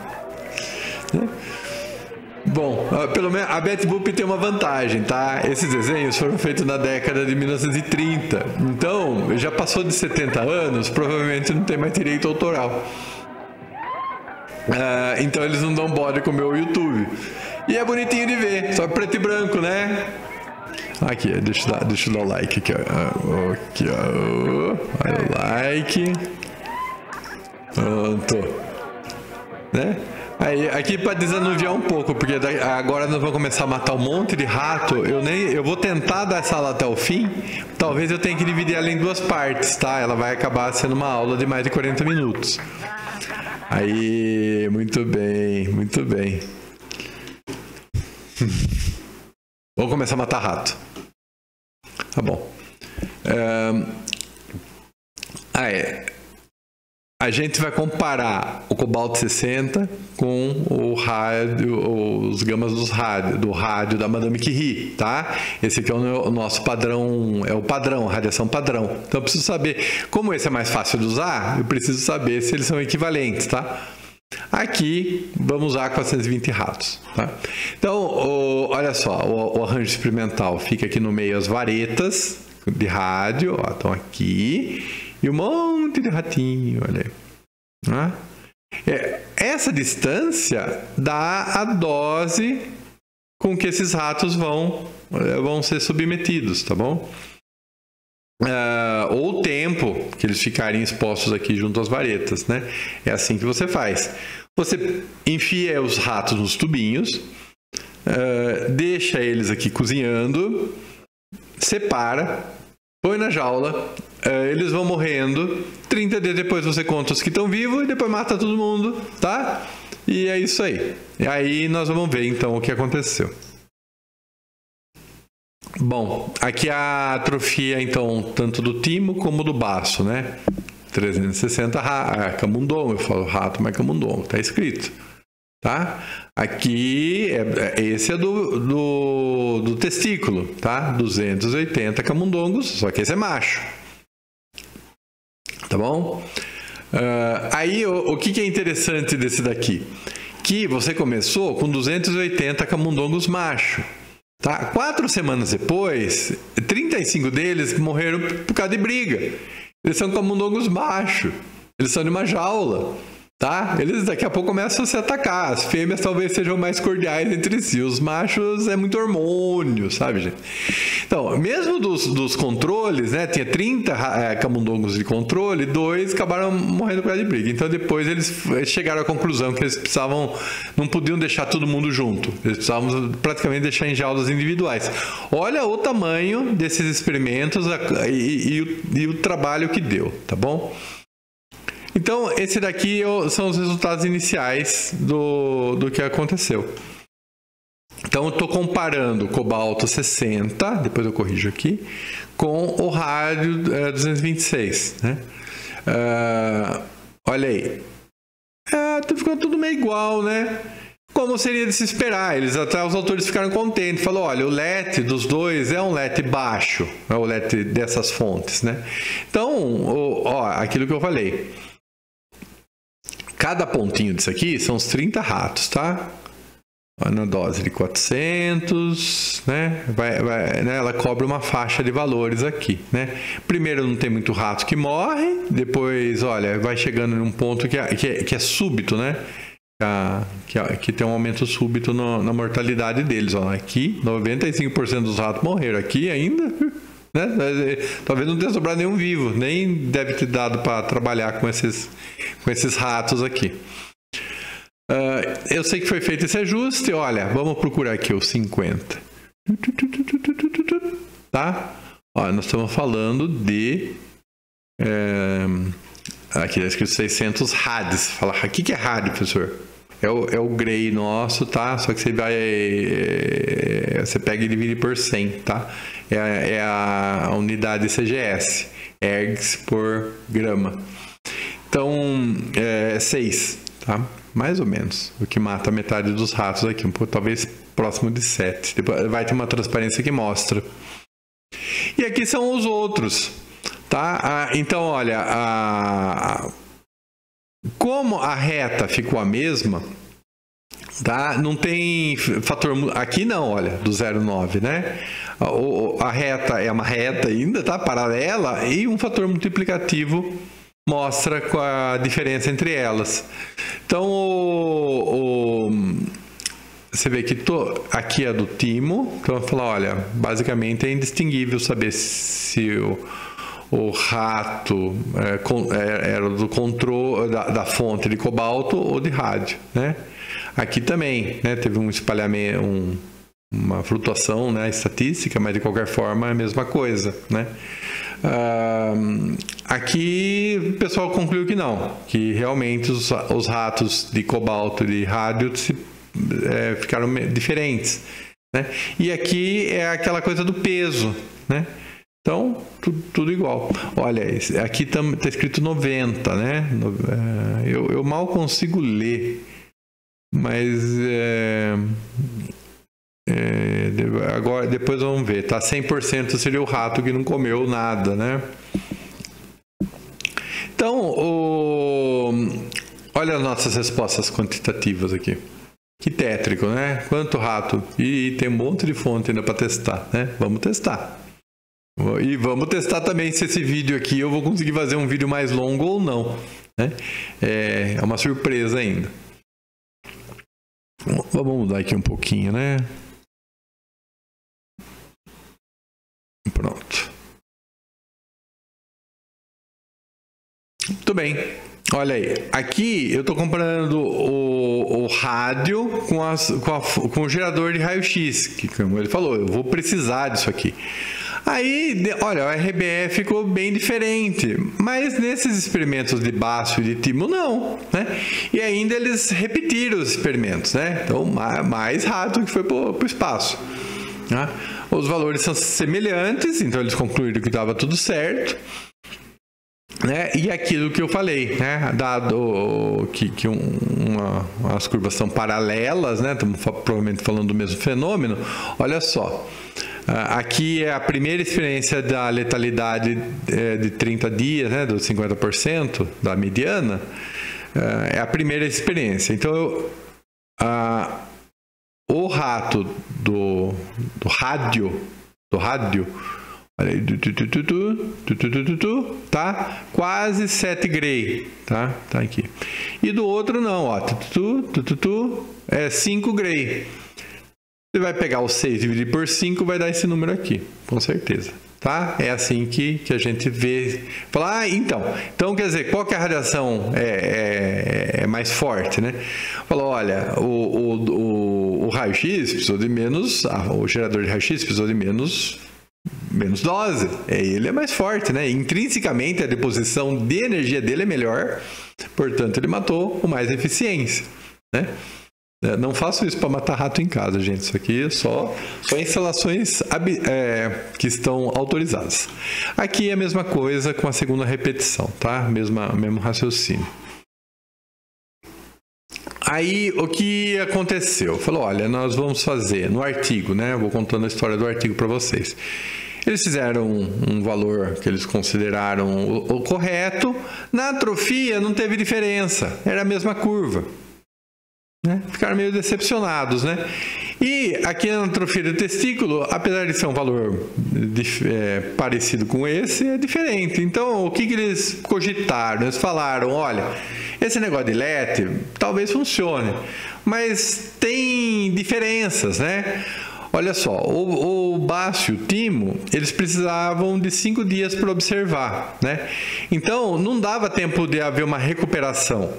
Bom, pelo menos a Betty Boop tem uma vantagem, tá? Esses desenhos foram feitos na década de 1930. Então, já passou de 70 anos, provavelmente não tem mais direito autoral. Então eles não dão bode com o meu YouTube. E é bonitinho de ver, só preto e branco, né? Aqui, deixa eu dar o like aqui, ó. Aqui, ó. Olha o like. Pronto, né? Aí, aqui para desanuviar um pouco, porque agora nós vamos começar a matar um monte de rato. Eu vou tentar dar essa aula até o fim. Talvez eu tenha que dividir ela em 2 partes, tá? Ela vai acabar sendo uma aula de mais de 40 minutos. Aí, muito bem, muito bem. Vamos começar a matar rato. Tá bom. a gente vai comparar o cobalto 60 com o rádio, os gamas do rádio da Madame Curie, tá? Esse aqui é o nosso padrão, é o padrão, radiação padrão. Então eu preciso saber, como esse é mais fácil de usar, eu preciso saber se eles são equivalentes, tá? Aqui vamos usar 420 ratos, tá? Então, olha só, o arranjo experimental fica aqui no meio as varetas de rádio, ó, estão aqui, e um monte de ratinho, olha aí. Né? Essa distância dá a dose com que esses ratos vão ser submetidos, tá bom? Ou o tempo que eles ficarem expostos aqui junto às varetas, né? É assim que você faz. Você enfia os ratos nos tubinhos, deixa eles aqui cozinhando, separa, põe na jaula, eles vão morrendo. 30 dias depois você conta os que estão vivos e depois mata todo mundo, tá? E é isso aí. E aí nós vamos ver então o que aconteceu. Bom, aqui a atrofia, então, tanto do timo como do baço, né? 360 camundongo, eu falo rato, mas camundongo, tá escrito, tá? Aqui, esse é do testículo, tá? 280 camundongos, só que esse é macho, tá bom? Aí, o que é interessante desse daqui? Que você começou com 280 camundongos macho. Tá? 4 semanas depois, 35 deles morreram por causa de briga. Eles são camundongos machos. Eles são de uma jaula. Tá? Eles daqui a pouco começam a se atacar. As fêmeas talvez sejam mais cordiais entre si. Os machos é muito hormônio, sabe, gente? Então, mesmo dos controles, né? Tinha 30 camundongos de controle, 2 acabaram morrendo por causa de briga. Então, depois eles chegaram à conclusão que eles não podiam deixar todo mundo junto. Eles precisavam praticamente deixar em jaulas individuais. Olha o tamanho desses experimentos e o trabalho que deu, tá bom? Então, esse daqui são os resultados iniciais do que aconteceu. Então, eu estou comparando o cobalto 60, depois eu corrijo aqui, com o rádio 226. Né? Olha aí. Ficou tudo meio igual, né? Como seria de se esperar? Até os autores ficaram contentes. Falaram, olha, o LET dos dois é um LET baixo, é o LET dessas fontes, né? Então, aquilo que eu falei. Cada pontinho disso aqui são os 30 ratos, tá? Na dose de 400, né? Né? Ela cobre uma faixa de valores aqui, né? Primeiro não tem muito rato que morre, depois, olha, vai chegando num ponto que é súbito, né? Que tem um aumento súbito na mortalidade deles. Ó. Aqui, 95% dos ratos morreram. Aqui ainda, né? Talvez não tenha sobrado nenhum vivo, nem deve ter dado para trabalhar com esses ratos aqui. Eu sei que foi feito esse ajuste. Olha, vamos procurar aqui os 50. Tá? Ó, nós estamos falando de... aqui está escrito 600 rads. Fala, o que é rad, professor? É o Gray nosso, tá? Só que você vai... você pega e divide por 100, tá? É a unidade CGS. Ergs por grama. Então, 6, tá? Mais ou menos. O que mata metade dos ratos aqui. Um pouco, talvez próximo de 7. Depois vai ter uma transparência que mostra. E aqui são os outros, tá? Então, olha, como a reta ficou a mesma, tá? Não tem fator... Aqui não, olha, do 0,9, né? A reta é uma reta ainda, tá? Paralela, e um fator multiplicativo mostra a diferença entre elas. Então, você vê que aqui é do timo, então eu vou falar, olha, basicamente é indistinguível saber se o rato era do controle da fonte de cobalto ou de rádio, né? Aqui também, né, teve um espalhamento, uma flutuação, né, estatística, mas de qualquer forma é a mesma coisa, né? Aqui o pessoal concluiu que não, que realmente os ratos de cobalto e de rádio ficaram diferentes, né? E aqui é aquela coisa do peso, né? Então, tudo igual. Olha, aqui tá escrito 90, né? Eu mal consigo ler, mas agora, depois vamos ver. Tá 100% seria o rato que não comeu nada, né? Então, olha as nossas respostas quantitativas aqui. Que tétrico, né? Quanto rato? E tem um monte de fonte ainda para testar, né? Vamos testar. E vamos testar também se esse vídeo aqui eu vou conseguir fazer um vídeo mais longo ou não, né? É uma surpresa ainda. Vamos mudar aqui um pouquinho, né? Pronto. Muito bem. Olha aí. Aqui eu estou comparando o rádio com o gerador de raio-x, que como ele falou, eu vou precisar disso aqui. Aí, olha, o RBE ficou bem diferente, mas nesses experimentos de Bácio e de Timo não, né? E ainda eles repetiram os experimentos, né? Então, mais rato que foi para o espaço, né? Os valores são semelhantes, então eles concluíram que estava tudo certo, né? E aquilo que eu falei, né? Dado que as curvas são paralelas, né? Estamos provavelmente falando do mesmo fenômeno. Olha só, aqui é a primeira experiência da letalidade de 30 dias, né? Dos 50% da mediana. É a primeira experiência. Então, o rato do rádio, olha aí, tá quase 7 Gray, tá aqui. E do outro não, ó, é 5 Gray. Você vai pegar o 6 dividido por 5, vai dar esse número aqui, com certeza. Tá? É assim que a gente vê. Falar, então quer dizer, qual que é a radiação é mais forte, né? Falou, olha, o raio-x precisou de menos, o gerador de raio-x precisou de menos dose. Ele é mais forte, né? Intrinsecamente a deposição de energia dele é melhor, portanto ele matou com mais eficiência, né? Não faço isso para matar rato em casa, gente. Isso aqui é só instalações que estão autorizadas. Aqui é a mesma coisa com a segunda repetição, tá? Mesmo raciocínio. Aí, o que aconteceu? Falou, olha, nós vamos fazer no artigo, né? Eu vou contando a história do artigo para vocês. Eles fizeram um valor que eles consideraram o correto. Na atrofia não teve diferença, era a mesma curva. Né? Ficaram meio decepcionados, né? E aqui na atrofia do testículo, apesar de ser um valor parecido com esse, é diferente. Então, o que eles cogitaram? Eles falaram, olha, esse negócio de LET talvez funcione, mas tem diferenças, né? Olha só, o Bácio e o Timo, eles precisavam de 5 dias para observar, né? Então, não dava tempo de haver uma recuperação,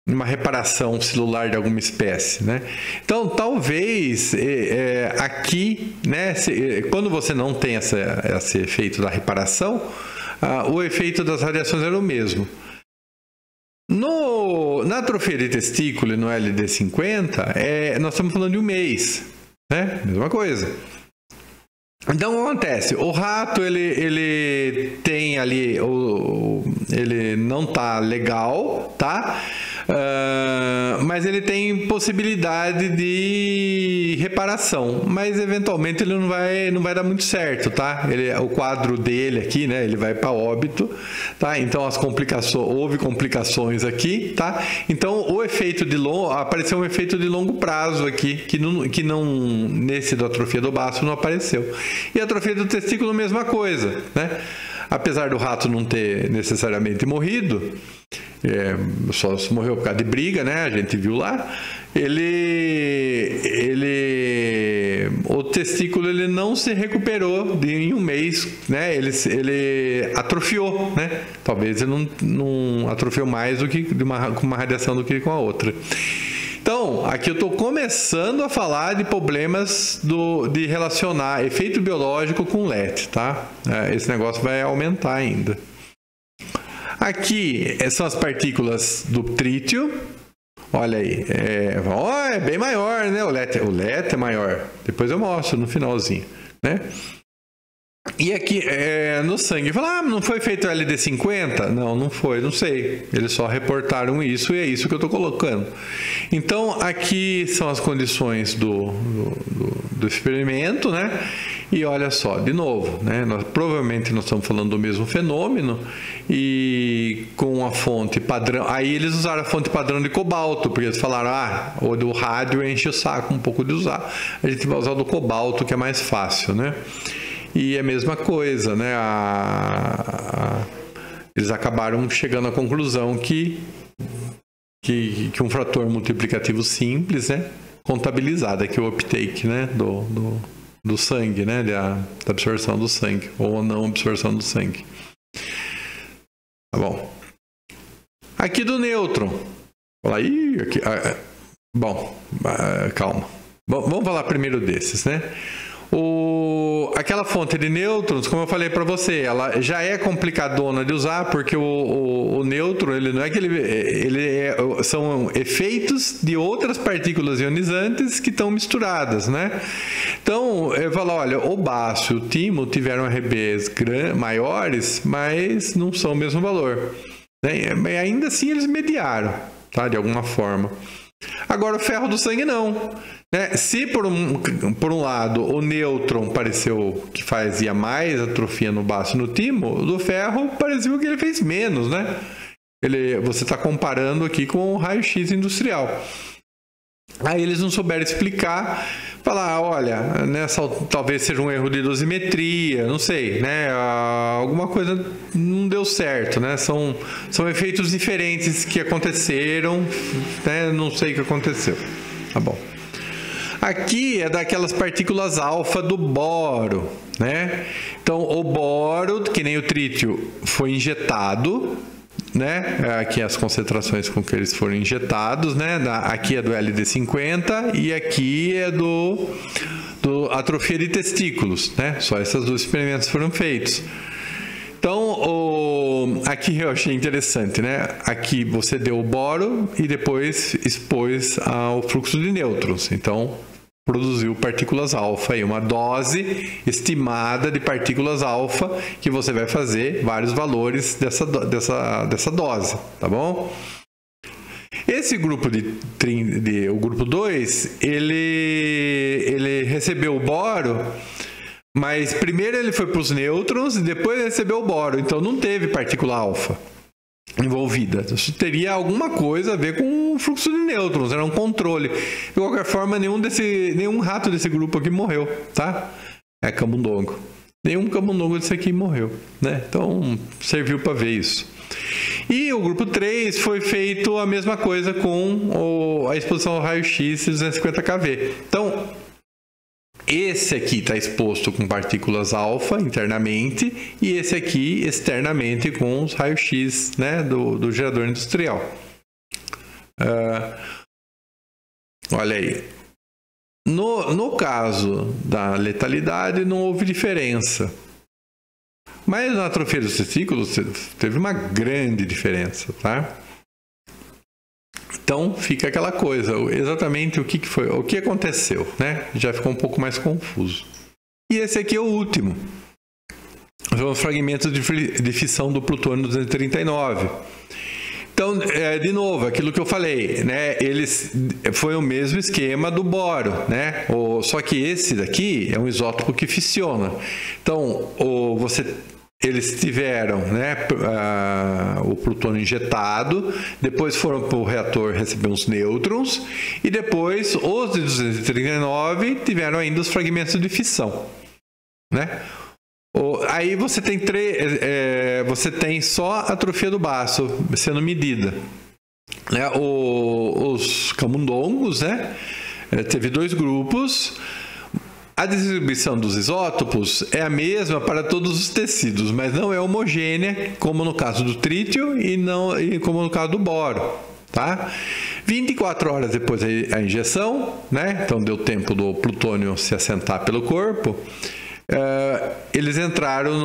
uma reparação celular de alguma espécie, né? Então, talvez aqui, né, quando você não tem esse efeito da reparação, o efeito das radiações era o mesmo. Na atrofia de testículo e no LD50, nós estamos falando de um mês, né? Mesma coisa. Então, o que acontece? O rato, ele tem ali, ele não tá legal, tá? Mas ele tem possibilidade de reparação, mas eventualmente ele não vai dar muito certo, tá? O quadro dele aqui, né? Ele vai para óbito, tá? Então houve complicações aqui, tá? Então apareceu um efeito de longo prazo aqui que não nesse da atrofia do baço não apareceu. E a atrofia do testículo, mesma coisa, né? Apesar do rato não ter necessariamente morrido, só morreu por causa de briga, né? A gente viu lá. O testículo ele não se recuperou em um mês, né? Ele atrofiou, né? Talvez ele não atrofiou mais do que com uma radiação do que com a outra. Então, aqui eu estou começando a falar de problemas de relacionar efeito biológico com LET, tá? Esse negócio vai aumentar ainda. Aqui são as partículas do trítio. Olha aí, é bem maior, né? O LET é maior. Depois eu mostro no finalzinho, né? E aqui, no sangue, fala, não foi feito o LD50? Não, não foi, não sei. Eles só reportaram isso e é isso que eu estou colocando. Então, aqui são as condições do experimento, né? E olha só, de novo, né? Provavelmente nós estamos falando do mesmo fenômeno e com a fonte padrão. Aí eles usaram a fonte padrão de cobalto, porque eles falaram, o do rádio enche o saco um pouco de usar. A gente vai usar o do cobalto, que é mais fácil, né? E é a mesma coisa, né? Eles acabaram chegando à conclusão que um fator multiplicativo simples, né? Contabilizado, aqui o uptake, né? Do sangue, né? Da absorção do sangue, ou não absorção do sangue. Tá bom. Aqui do nêutron. Calma. Vamos falar primeiro desses, né? Aquela fonte de nêutrons, como eu falei para você, ela já é complicadona de usar, porque o nêutron, ele não é que são efeitos de outras partículas ionizantes que estão misturadas, né? Então, eu falo, olha, o bácio e o timo tiveram RBs maiores, mas não são o mesmo valor, né? Mas ainda assim eles mediaram, tá? De alguma forma. Agora o ferro do sangue não, né? Se por um lado o nêutron pareceu que fazia mais atrofia no bácio e no timo, o do ferro pareceu que ele fez menos, né? Você está comparando aqui com o raio-x industrial. Aí eles não souberam explicar, falar, olha, talvez seja um erro de dosimetria, não sei, né? Alguma coisa não deu certo, né? São efeitos diferentes que aconteceram, né? Não sei o que aconteceu. Tá bom. Aqui é daquelas partículas alfa do boro, né? Então, o boro, que nem o trítio, foi injetado, né? Aqui as concentrações com que eles foram injetados, né? Aqui é do LD50 e aqui é do atrofia de testículos, né? Só esses dois experimentos foram feitos. Então, aqui eu achei interessante, né? Aqui você deu o boro e depois expôs ao fluxo de nêutrons. Então, produziu partículas alfa e uma dose estimada de partículas alfa que você vai fazer vários valores dessa dose, tá bom? Esse grupo o grupo 2, ele recebeu o boro, mas primeiro ele foi para os nêutrons e depois recebeu o boro, então não teve partícula alfa envolvida. Isso teria alguma coisa a ver com o fluxo de nêutrons, era um controle. De qualquer forma, nenhum rato desse grupo aqui morreu, tá? É camundongo. Nenhum camundongo desse aqui morreu, né? Então, serviu para ver isso. E o grupo 3 foi feito a mesma coisa com a exposição ao raio-x 250 kV. Então, esse aqui está exposto com partículas alfa internamente e esse aqui externamente com os raios-x, né, do gerador industrial. Olha aí. No caso da letalidade não houve diferença. Mas na atrofia dos testículos teve uma grande diferença, tá? Então fica aquela coisa, exatamente o que foi, o que aconteceu, né? Já ficou um pouco mais confuso. E esse aqui é o último. São os fragmentos de fissão do plutônio 239. Então, de novo, aquilo que eu falei, né? Foi o mesmo esquema do boro, né? Só que esse daqui é um isótopo que fissiona. Então, eles tiveram, né, o plutônio injetado, depois foram para o reator receber uns nêutrons e depois os de 239 tiveram ainda os fragmentos de fissão, né? Aí você tem você tem só a atrofia do baço sendo medida, né? Os camundongos, né? Teve dois grupos. A distribuição dos isótopos é a mesma para todos os tecidos, mas não é homogênea, como no caso do trítio e como no caso do boro, tá? 24 horas depois da injeção, né? Então deu tempo do plutônio se assentar pelo corpo. Eles entraram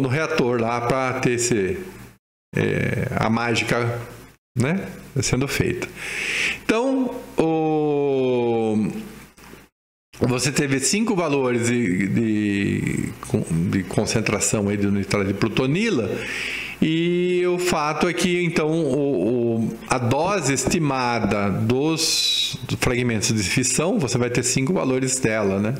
no reator lá para ter a mágica, né, sendo feita. Então, você teve 5 valores de concentração aí de nitrato de plutonila, e o fato é que, então, a dose estimada dos fragmentos de fissão, você vai ter 5 valores dela, né?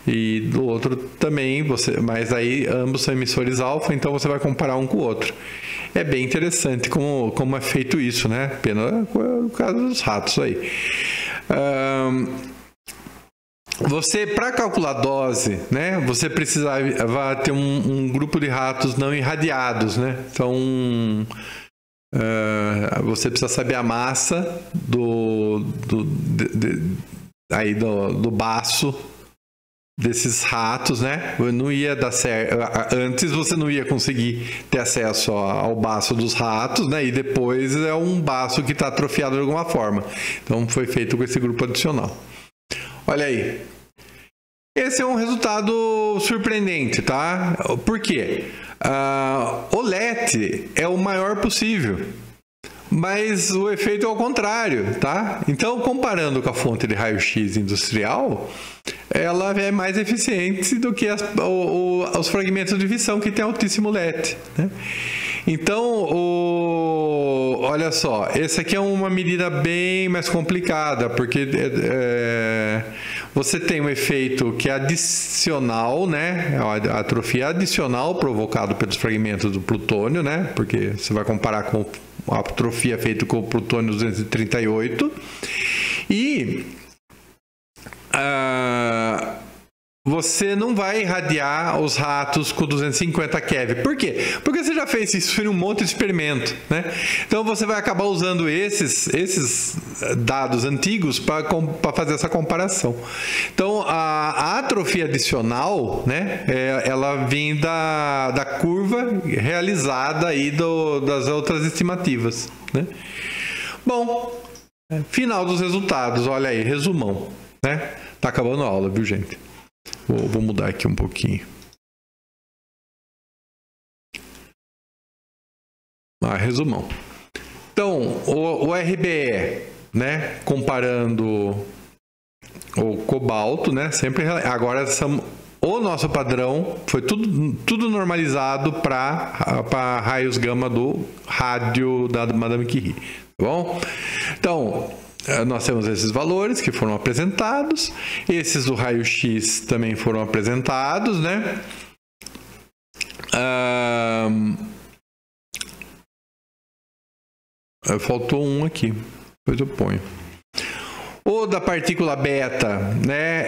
E do outro também, mas aí ambos são emissores alfa, então você vai comparar um com o outro. É bem interessante como é feito isso, né? Pena no caso dos ratos aí. Você, para calcular dose, né, você vai ter um grupo de ratos não irradiados, né? Então, você precisa saber a massa do baço desses ratos, né? Não ia dar certo. Antes você não ia conseguir ter acesso ao baço dos ratos, né? E depois é um baço que está atrofiado de alguma forma. Então, foi feito com esse grupo adicional. Olha aí. Esse é um resultado surpreendente, tá? Por quê? O LET é o maior possível, mas o efeito é ao contrário, tá? Então, comparando com a fonte de raio-x industrial, ela é mais eficiente do que os fragmentos de fissão que tem altíssimo LET, né? Então, olha só, essa aqui é uma medida bem mais complicada, porque você tem um efeito que é adicional, né? A atrofia adicional provocado pelos fragmentos do plutônio, né? Porque você vai comparar com a atrofia feita com o plutônio 238. E você não vai irradiar os ratos com 250 keV. Por quê? Porque você já fez isso em um monte de experimento, né? Então você vai acabar usando esses dados antigos para fazer essa comparação. Então a atrofia adicional, né, ela vem da curva realizada aí das outras estimativas, né? Bom, final dos resultados, olha aí, resumão, né? Tá acabando a aula, viu, gente? Vou mudar aqui um pouquinho. Resumão. Então, o RBE, né, comparando o cobalto, né, sempre agora o nosso padrão foi tudo normalizado para raios gama do rádio da Madame Curie, tá bom? Então, nós temos esses valores que foram apresentados, esses do raio-x também foram apresentados, né? Faltou um aqui, depois eu ponho. O da partícula beta, né?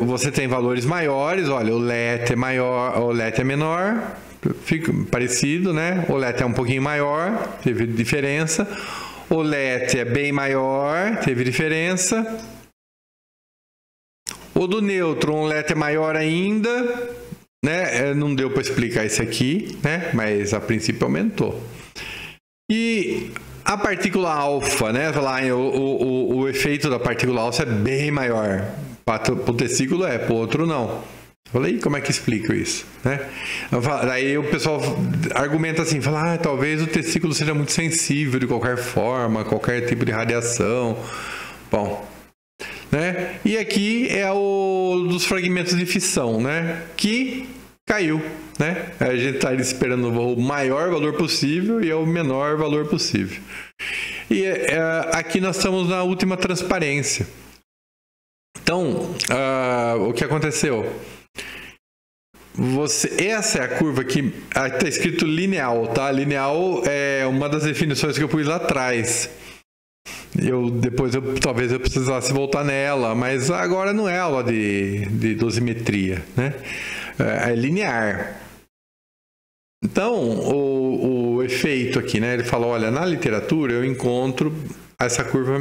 Você tem valores maiores, olha, o LET é maior, o LET é menor, fica parecido, né? O LET é um pouquinho maior, teve diferença. O LET é bem maior, teve diferença. O do nêutron, o LET é maior ainda, né? Não deu para explicar isso aqui, né? Mas a princípio aumentou. E a partícula alfa, né? O efeito da partícula alfa é bem maior. Para o testículo para o outro não. Falei, como é que explica isso, né? Daí o pessoal argumenta assim, fala, talvez o testículo seja muito sensível de qualquer forma, qualquer tipo de radiação. Bom, né? E aqui é o dos fragmentos de fissão, né? Que caiu, né? A gente está esperando o maior valor possível e é o menor valor possível. E aqui nós estamos na última transparência. Então, o que aconteceu? Essa é a curva que está escrito lineal, tá? Lineal é uma das definições que eu pus lá atrás. Talvez eu precisasse voltar nela, mas agora não é aula de dosimetria, né? É linear. Então, o efeito aqui, né? Ele fala, olha, na literatura eu encontro essa curva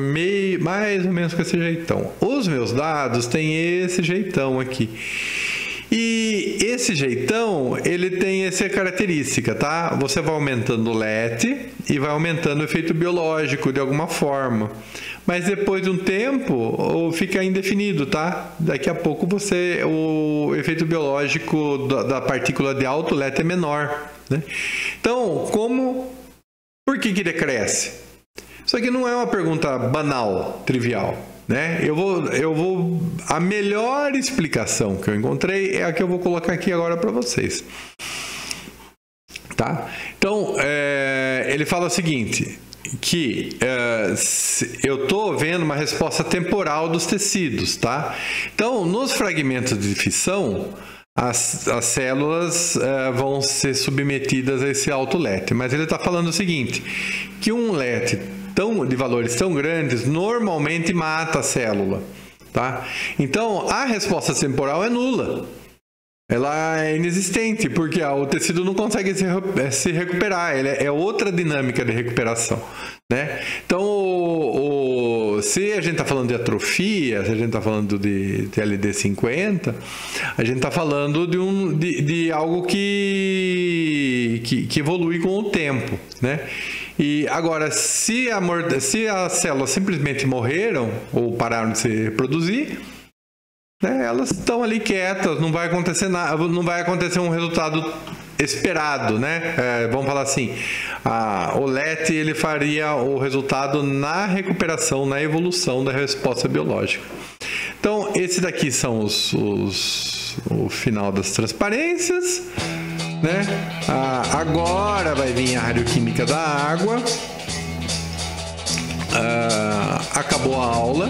mais ou menos com esse jeitão. Os meus dados têm esse jeitão aqui. E esse jeitão, ele tem essa característica, tá? Você vai aumentando o LET e vai aumentando o efeito biológico de alguma forma. Mas depois de um tempo, fica indefinido, tá? Daqui a pouco o efeito biológico da partícula de alto LET é menor, né? Então, por que decresce? Isso aqui não é uma pergunta banal, trivial, né? A melhor explicação que eu encontrei é a que eu vou colocar aqui agora para vocês. Tá? Então, ele fala o seguinte, que eu estou vendo uma resposta temporal dos tecidos, tá? Então, nos fragmentos de fissão, as células vão ser submetidas a esse alto LET. Mas ele está falando o seguinte, que um LET de valores tão grandes normalmente mata a célula, tá? Então, a resposta temporal é nula. Ela é inexistente, porque o tecido não consegue se recuperar. Ele é outra dinâmica de recuperação, né? Então, se a gente está falando de atrofia, se a gente está falando de LD50, a gente está falando de algo que evolui com o tempo, né? E agora, se as células simplesmente morreram ou pararam de se reproduzir, né, elas estão ali quietas, não vai acontecer nada, não vai acontecer um resultado esperado, né? Vamos falar assim, o LET ele faria o resultado na recuperação, na evolução da resposta biológica. Então, esse daqui são o final das transparências, né? Agora vai vir a radioquímica da água. Acabou a aula.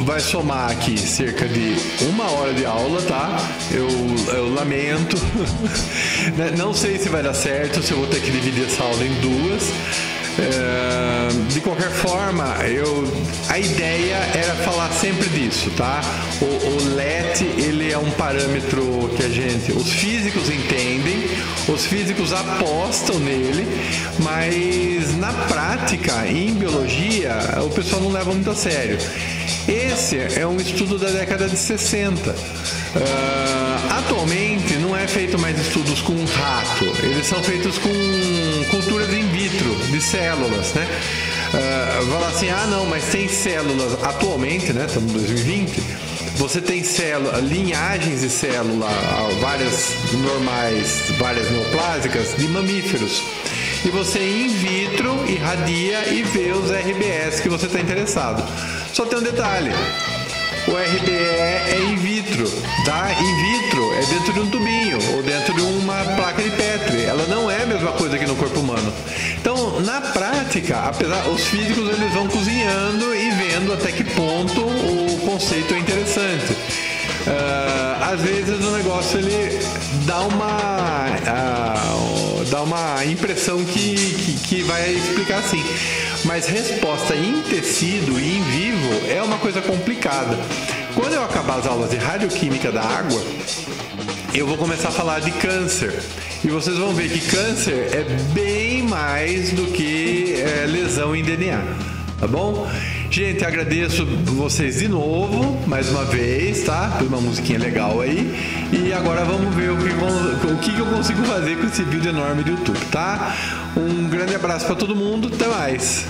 Vai somar aqui cerca de 1 hora de aula, tá? Eu lamento. Não sei se vai dar certo, se eu vou ter que dividir essa aula em duas. De qualquer forma, a ideia era falar sempre disso, tá? O LET, ele é um parâmetro que os físicos entendem, os físicos apostam nele, mas na prática, em biologia, o pessoal não leva muito a sério. Esse é um estudo da década de 60. Atualmente não é feito mais estudos com rato, eles são feitos com culturas in vitro de células, né? Falar assim, não, mas tem células atualmente, né? Estamos em 2020. Você tem linhagens de célula, várias normais, várias neoplásicas, de mamíferos. E você in vitro irradia e vê os RBS que você está interessado. Só tem um detalhe. O RBE é in vitro, tá? In vitro é dentro de um tubinho ou dentro de uma placa de Petri. Ela não é a mesma coisa que no corpo humano. Então, na prática, os físicos eles vão cozinhando e vendo até que ponto o conceito é interessante. Às vezes o negócio ele dá uma impressão que vai explicar assim. Mas resposta em tecido e em vivo é uma coisa complicada. Quando eu acabar as aulas de radioquímica da água, eu vou começar a falar de câncer. E vocês vão ver que câncer é bem mais do que lesão em DNA. Tá bom? Gente, agradeço vocês de novo, mais uma vez, tá? Por uma musiquinha legal aí. E agora vamos ver o que eu consigo fazer com esse vídeo enorme do YouTube, tá? Um grande abraço para todo mundo, até mais!